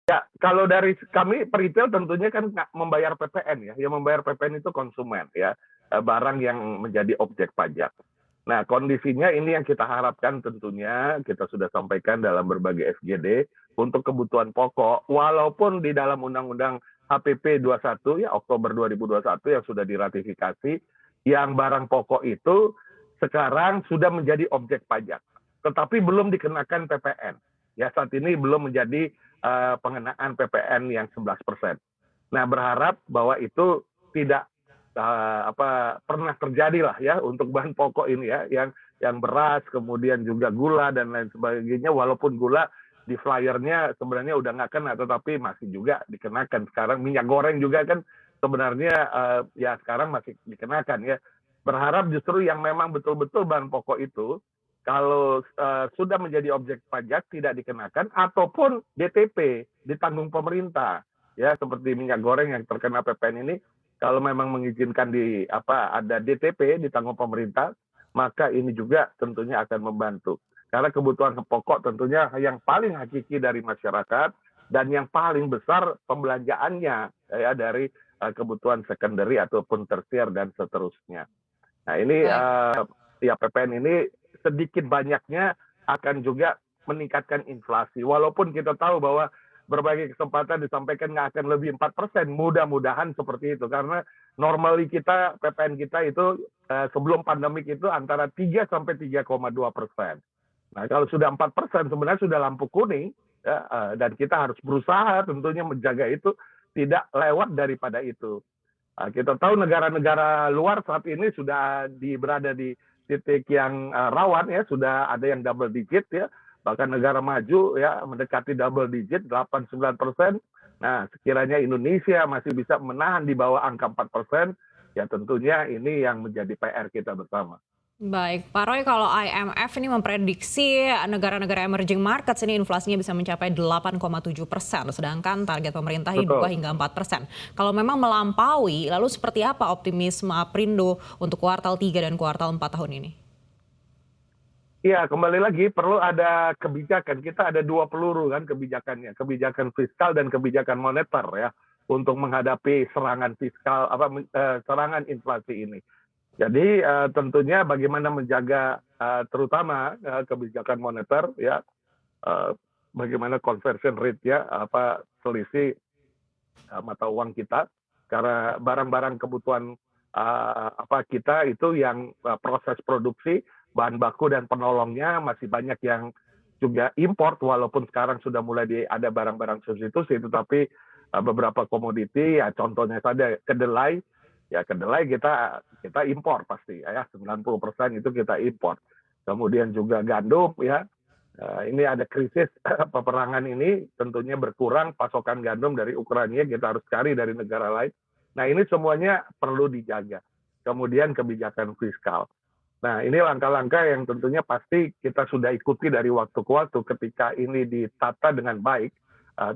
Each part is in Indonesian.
Ya, kalau dari kami peritel tentunya kan membayar PPN ya. Yang membayar PPN itu konsumen ya, barang yang menjadi objek pajak. Nah, kondisinya ini yang kita harapkan tentunya kita sudah sampaikan dalam berbagai FGD untuk kebutuhan pokok, walaupun di dalam Undang-Undang HPP 21 ya Oktober 2021 yang sudah diratifikasi, yang barang pokok itu sekarang sudah menjadi objek pajak, tetapi belum dikenakan PPN. Ya, saat ini belum menjadi pengenaan PPN yang 11%. Nah, berharap bahwa itu tidak pernah terjadi lah ya untuk bahan pokok ini ya, yang beras, kemudian juga gula dan lain sebagainya, walaupun gula di flyernya sebenarnya udah nggak kena, tetapi masih juga dikenakan. Sekarang minyak goreng juga kan sebenarnya ya sekarang masih dikenakan ya. Berharap justru yang memang betul-betul bahan pokok itu kalau sudah menjadi objek pajak tidak dikenakan, ataupun DTP ditanggung pemerintah ya, seperti minyak goreng yang terkena PPN ini, kalau memang mengizinkan ada DTP ditanggung pemerintah, maka ini juga tentunya akan membantu. Karena kebutuhan pokok tentunya yang paling hakiki dari masyarakat dan yang paling besar pembelanjaannya ya dari kebutuhan secondary ataupun tersier dan seterusnya. Nah ini ya PPN ini sedikit banyaknya akan juga meningkatkan inflasi. Walaupun kita tahu bahwa berbagai kesempatan disampaikan nggak akan lebih 4%, mudah-mudahan seperti itu. Karena normally kita, PPN kita itu sebelum pandemik itu antara 3-3,2%. Nah kalau sudah 4% sebenarnya sudah lampu kuning, ya, dan kita harus berusaha tentunya menjaga itu tidak lewat daripada itu. Kita tahu negara-negara luar saat ini sudah berada di titik yang rawan ya, sudah ada yang double digit ya, bahkan negara maju ya mendekati double digit 8-9%. Nah, sekiranya Indonesia masih bisa menahan di bawah angka 4%, ya tentunya ini yang menjadi PR kita bersama. Baik, Pak Roy, kalau IMF ini memprediksi negara-negara emerging markets ini inflasinya bisa mencapai 8,7%, sedangkan target pemerintah 2 Betul. hingga 4%. Kalau memang melampaui, lalu seperti apa optimisme Aprindo untuk kuartal 3 dan kuartal 4 tahun ini? Iya, kembali lagi perlu ada kebijakan. Kita ada dua peluru kan kebijakannya, kebijakan fiskal dan kebijakan moneter ya untuk menghadapi serangan fiskal serangan inflasi ini. Jadi tentunya bagaimana menjaga terutama kebijakan moneter ya, bagaimana conversion rate ya, selisih mata uang kita, karena barang-barang kebutuhan kita itu yang proses produksi bahan baku dan penolongnya masih banyak yang juga import, walaupun sekarang sudah mulai ada barang-barang substitusi, tetapi beberapa komoditi ya contohnya saja kedelai, ya kedelai kita impor pasti ya 90% itu kita impor. Kemudian juga gandum ya, ini ada krisis peperangan ini tentunya berkurang pasokan gandum dari Ukraina, kita harus cari dari negara lain. Nah ini semuanya perlu dijaga. Kemudian kebijakan fiskal. Nah ini langkah-langkah yang tentunya pasti kita sudah ikuti dari waktu ke waktu. Ketika ini ditata dengan baik,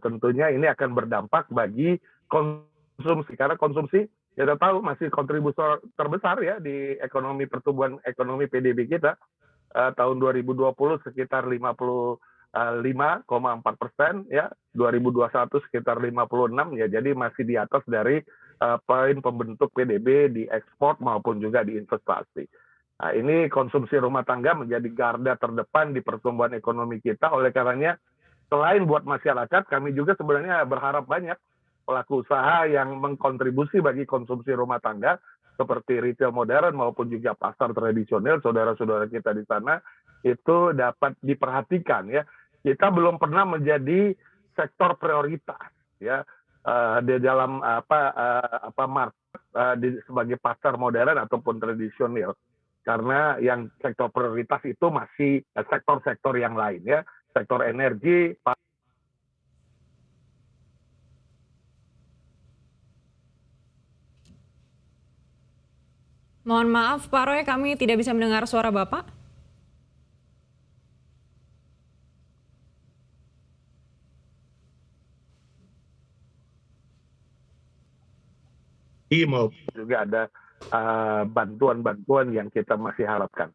tentunya ini akan berdampak bagi konsumsi. Karena konsumsi kita tahu masih kontributor terbesar ya di ekonomi, pertumbuhan ekonomi PDB kita. Tahun 2020 sekitar 55,4% ya, 2021 sekitar 56 ya, jadi masih di atas dari poin pembentuk PDB di ekspor maupun juga di investasi. Nah, ini konsumsi rumah tangga menjadi garda terdepan di pertumbuhan ekonomi kita. Oleh karenanya, selain buat masyarakat, kami juga sebenarnya berharap banyak pelaku usaha yang mengkontribusi bagi konsumsi rumah tangga seperti retail modern maupun juga pasar tradisional, saudara-saudara kita di sana itu dapat diperhatikan ya. Kita belum pernah menjadi sektor prioritas ya di dalam market sebagai pasar modern ataupun tradisional. Karena yang sektor prioritas itu masih sektor-sektor yang lain ya, sektor energi. Mohon maaf, Pak Roy, kami tidak bisa mendengar suara Bapak. Maupun juga ada bantuan-bantuan yang kita masih harapkan.